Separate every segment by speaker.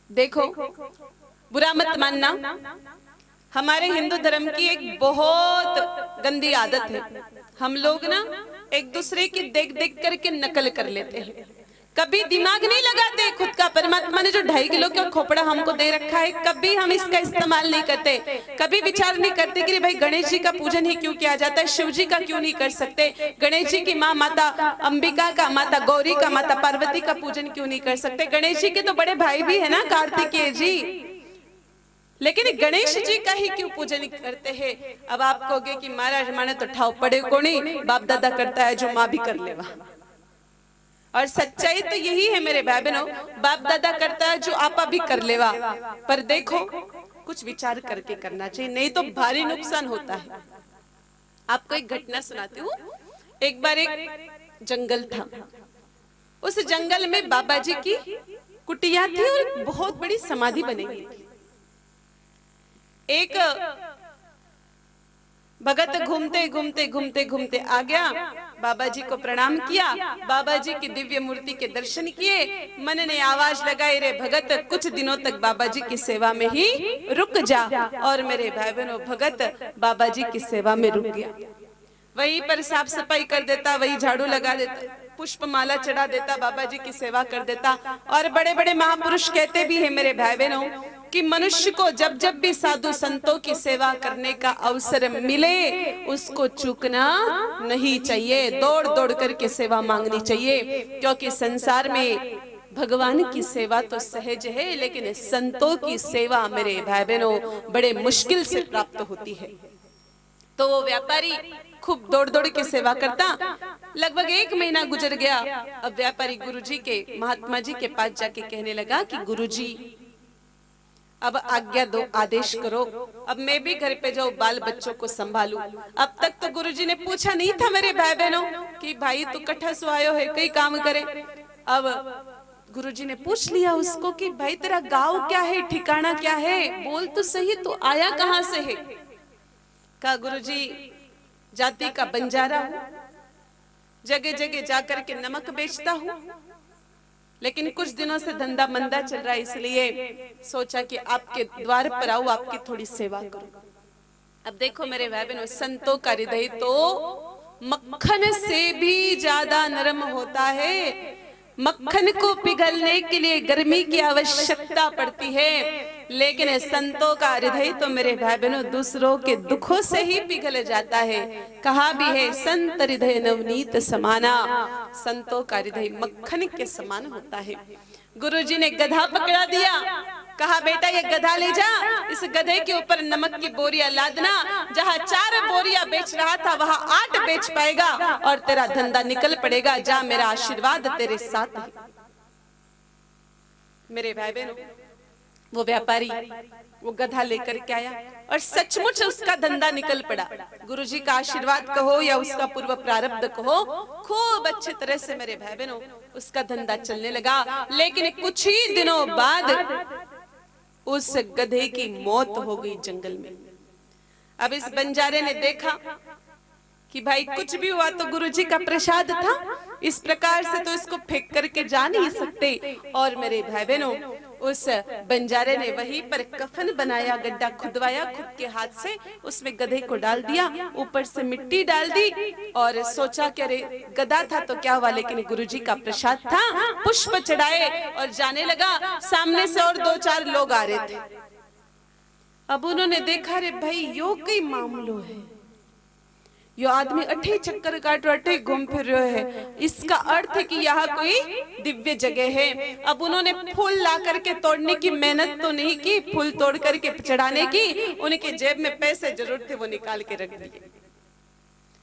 Speaker 1: देखो, बुरा मत मानना, हमारे हिंदू धर्म की एक बहुत गंदी आदत है। हम लोग ना एक दूसरे की देख देख करके नकल कर लेते हैं, कभी दिमाग नहीं लगाते खुद का। परमात्मा ने जो 2.5 किलो का खोपड़ा हमको दे रखा है, कभी हम इसका इस्तेमाल नहीं करते, कभी विचार नहीं करते कि भाई गणेश जी का पूजन ही क्यों किया जाता है, शिव जी का क्यों नहीं कर सकते, गणेश जी की माँ माता अंबिका का, माता गौरी का, माता पार्वती का पूजन क्यों नहीं कर सकते। गणेश जी के तो बड़े भाई भी है ना, कार्तिकेय जी, लेकिन गणेश जी का ही क्यों पूजन करते हैं। अब आप कहोगे कि महाराज माने तो ठाव पड़े कोनी, बाप दादा करता है जो माँ भी कर लेवा। और सच्चाई तो यही है मेरे भाई बहनों, बाप दादा करता है जो आपा भी कर लेवा। पर देखो, कुछ विचार करके करना चाहिए, नहीं तो भारी नुकसान होता है। आपको एक घटना सुनाती हूँ। एक बार एक जंगल था, उस जंगल में बाबा जी की कुटिया थी और बहुत बड़ी समाधि बनी हुई थी। एक भगत घूमते घूमते घूमते घूमते आ गया, बाबा जी को प्रणाम किया, बाबा जी की दिव्य मूर्ति के दर्शन किए, मन ने आवाज लगाई, रे भगत कुछ दिनों तक बाबा जी की सेवा में ही रुक जा। और मेरे भाई बहनों, भगत बाबा जी की सेवा में रुक गया, वहीं पर साफ सफाई कर देता, वही झाड़ू लगा देता, पुष्प माला चढ़ा देता, बाबा जी की सेवा कर देता। और बड़े बड़े महापुरुष कहते भी हैं मेरे भाई बहनों कि मनुष्य को जब जब भी साधु संतों की सेवा करने का अवसर मिले, उसको चूकना नहीं चाहिए, दौड़ दौड़ करके सेवा मांगनी चाहिए। क्योंकि संसार में भगवान की सेवा तो सहज है, लेकिन संतों की सेवा मेरे भाई बहनों बड़े मुश्किल से प्राप्त होती है। तो वो व्यापारी खूब दौड़ दौड़ के सेवा करता, लगभग 1 महीना गुजर गया। अब व्यापारी गुरुजी के, महात्मा जी के पास जाके कहने लगा कि गुरुजी अब आज्ञा दो, आदेश करो, अब मैं भी घर पे जाऊं, बाल बच्चों को संभालूं। अब तक तो गुरुजी ने पूछा नहीं था मेरे भाई बहनों कि भाई तू कट्ठा सुआयो है, कई काम करे। अब गुरुजी ने पूछ लिया उसको कि भाई तेरा गांव क्या है, ठिकाना क्या है, बोल तो सही, तू आया कहां से है। कहा गुरुजी जाति का बंजारा हूं, जगह जगह जाकर के नमक बेचता हूं, लेकिन कुछ दिनों से धंधा मंदा चल रहा है, इसलिए सोचा कि आपके द्वार पर आऊं, आपकी थोड़ी सेवा करूं। अब देखो मेरे भाई बहनों, संतों का हृदय तो मक्खन से भी ज्यादा नरम होता है। मक्खन को पिघलने के लिए गर्मी की आवश्यकता पड़ती है, लेकिन संतों का हृदय तो मेरे भाई बहनों दूसरों के दुखों से ही पिघल जाता है। कहा भी है संत हृदय नवनीत समाना, संतों का हृदय मक्खन के समान होता है। गुरुजी ने गधा पकड़ा दिया, कहा बेटा ये गधा ले जा, इस गधे के ऊपर नमक की बोरियां लादना, जहां 4 बोरियां बेच रहा था वहां 8 बेच पाएगा और तेरा धंधा निकल पड़ेगा, जा मेरा आशीर्वाद तेरे साथ है। मेरे भाई बहनों, वो व्यापारी वो गधा लेकर के आया और सचमुच उसका धंधा निकल पड़ा। गुरुजी का आशीर्वाद कहो या उसका पूर्व प्रारब्ध कहो, खूब अच्छी तरह से मेरे भाई बहनों उसका धंधा चलने लगा। लेकिन कुछ ही दिनों बाद उस गधे की मौत हो गई जंगल में। अब इस बंजारे ने देखा कि भाई कुछ भी हुआ तो गुरुजी का प्रसाद था, इस प्रकार से तो इसको फेंक करके जा नहीं सकते। और मेरे भाई बहनों, उस बंजारे ने वहीं पर कफन बनाया, गड्ढा खुदवाया खुद के हाथ से, उसमें गधे को डाल दिया, ऊपर से मिट्टी डाल दी और सोचा कि अरे गधा था तो क्या हुआ, लेकिन गुरुजी का प्रसाद था, पुष्प चढ़ाए और जाने लगा। सामने से और 2-4 लोग आ रहे थे। अब उन्होंने देखा रे भाई यो कई मामलो है, यो आदमी अठे चक्कर काट रहे, अठे घूम फिर रहे हैं, इसका अर्थ है कि यहाँ कोई दिव्य जगह है। अब उन्होंने फूल ला करके तोड़ने की मेहनत तो नहीं की, फूल तोड़ करके चढ़ाने की, उनके जेब में पैसे जरूर थे, वो निकाल के रख दिए।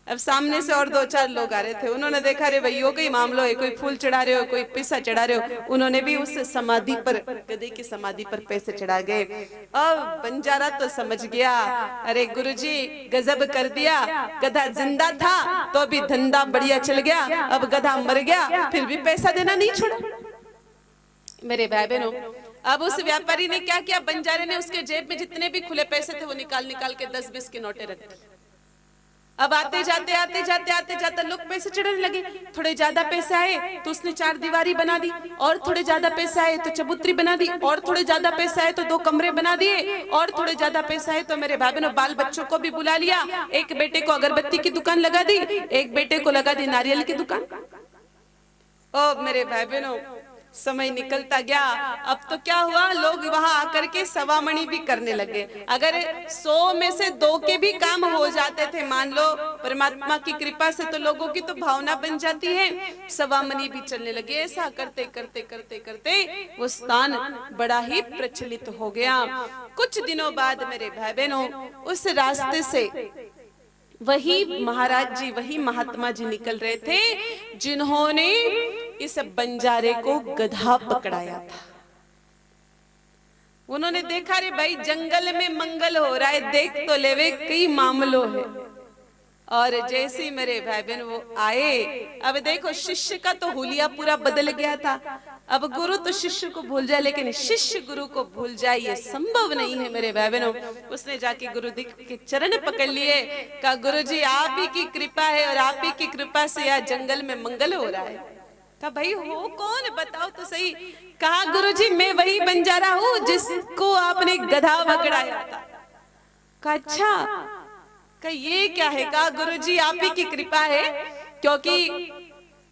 Speaker 1: अब सामने से और 2-4 लोग आ रहे थे, उन्होंने देखा रे भाई यो कोई मामलो है, कोई फूल चढ़ा रहे हो, कोई पैसा चढ़ा रहे हो। उन्होंने भी उस समाधि पर, गधे की समाधि पर पैसे चढ़ा गए। अब बंजारा तो समझ गया, अरे गुरुजी गजब कर दिया, गधा जिंदा था तो भी धंधा बढ़िया चल गया, अब गधा मर गया फिर भी पैसा देना नहीं छोड़ा। मेरे भाई बहनों, अब उस व्यापारी ने क्या किया, बंजारे ने उसके जेब में जितने भी खुले पैसे थे वो निकाल निकाल के 10-20 के नोटें रख दी। अब आते जाते लोग पैसे चढ़ने लगे। थोड़े ज्यादा पैसे आए तो उसने 4 दीवारी बना दी, और थोड़े ज्यादा पैसे आए तो चबूतरी बना दी, और थोड़े ज्यादा पैसे आए तो 2 कमरे बना दिए, और थोड़े ज्यादा पैसे आए तो मेरे भाई बहनों बाल बच्चों को भी बुला लिया। एक बेटे को अगरबत्ती की दुकान लगा दी, एक बेटे को लगा दी नारियल की दुकान। ओ मेरे भाई बहनों, समय निकलता गया। अब तो क्या हुआ, लोग वहां आकर के सवामणि भी करने लगे। अगर 100 में से 2 के भी काम हो जाते थे, मान लो परमात्मा की कृपा से, तो लोगों की तो भावना बन जाती है, सवामणि भी चलने लगे। ऐसा करते करते करते करते वो स्थान बड़ा ही प्रचलित हो गया। कुछ दिनों बाद मेरे भाई बहनों, उस रास्ते से वही महाराज जी, वही महात्मा जी निकल रहे थे जिन्होंने इस बंजारे को गधा पकड़ाया था। उन्होंने देखा, रे भाई जंगल में मंगल हो रहा है, देख तो लेवे कई मामलों है। और जैसे मेरे भाई बहन वो आए, अब देखो शिष्य का तो हुलिया पूरा बदल गया था। अब गुरु तो शिष्य को भूल जाए, लेकिन शिष्य गुरु को भूल जाए ये संभव नहीं है मेरे भाई बहनों। उसने जाके गुरुदेव के चरण पकड़ लिए, कहा गुरु जी आप ही की कृपा है, और आप ही की कृपा से यहाँ जंगल में मंगल हो रहा है। कहा भाई हो कौन, बताओ तो सही। कहा गुरु जी मैं वही बंजारा हूँ जिसको आपने गधा पकड़ाया था। कहा अच्छा, कहा ये क्या है। कहा गुरुजी आप ही की कृपा है, क्योंकि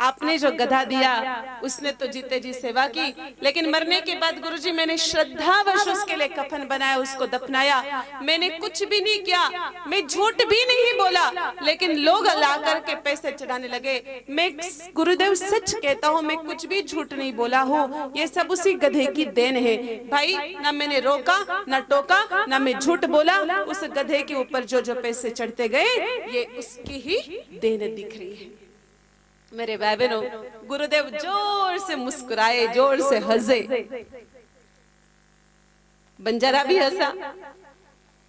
Speaker 1: आपने जो गधा दिया उसने तो जीते जी सेवा की, लेकिन मरने के बाद गुरुजी मैंने श्रद्धावश उसके लिए कफन बनाया, उसको दफनाया। मैंने कुछ भी नहीं किया, मैं झूठ भी नहीं बोला, लेकिन लोग ला करके पैसे चढ़ाने लगे। मैं गुरुदेव सच कहता हूँ, मैं कुछ भी झूठ नहीं बोला हूँ, ये सब उसी गधे की देन है। भाई ना मैंने रोका ना टोका, ना मैं झूठ बोला। उस गधे के ऊपर जो जो पैसे चढ़ते गए ये उसकी ही देन दिख रही है मेरे भाई बहनों। गुरुदेव जोर से मुस्कुराए, जोर से हंसे। बंजारा भी हंसा,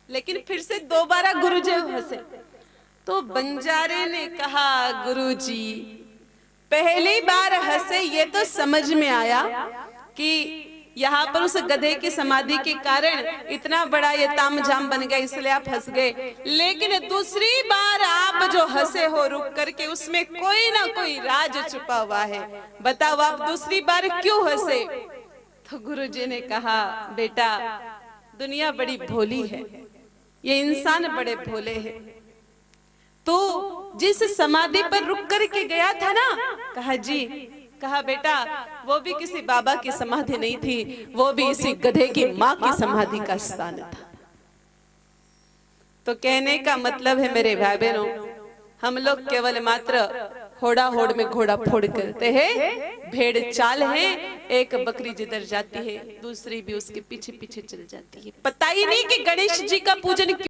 Speaker 1: लेकिन फिर से दोबारा गुरुदेव हंसे। तो बंजारे ने कहा गुरुजी पहली बार हंसे ये तो समझ में आया कि यहाँ पर उस गधे की समाधि के कारण इतना बड़ा ये तामझाम बन गया, इसलिए आप हंस गए। लेकिन दूसरी बार आप जो हंसे हो रुक करके, उसमें कोई ना कोई राज छुपा हुआ है। बताओ आप दूसरी बार क्यों हंसे। तो गुरुजी ने कहा बेटा दुनिया बड़ी भोली है, ये इंसान बड़े भोले हैं। तो जिस समाधि पर रुक करके गया था ना, कहा जी, कहा बेटा वो भी किसी बाबा की समाधि नहीं थी, वो भी इसी गधे की माँ की समाधि का स्थान था। तो कहने का मतलब है मेरे भाई बहनों, हम लोग केवल मात्र होड़ा होड़ में घोड़ा फोड़ करते हैं। भेड़ चाल है, एक बकरी जिधर जाती है दूसरी भी उसके पीछे पीछे चल जाती है। पता ही नहीं कि गणेश जी का पूजन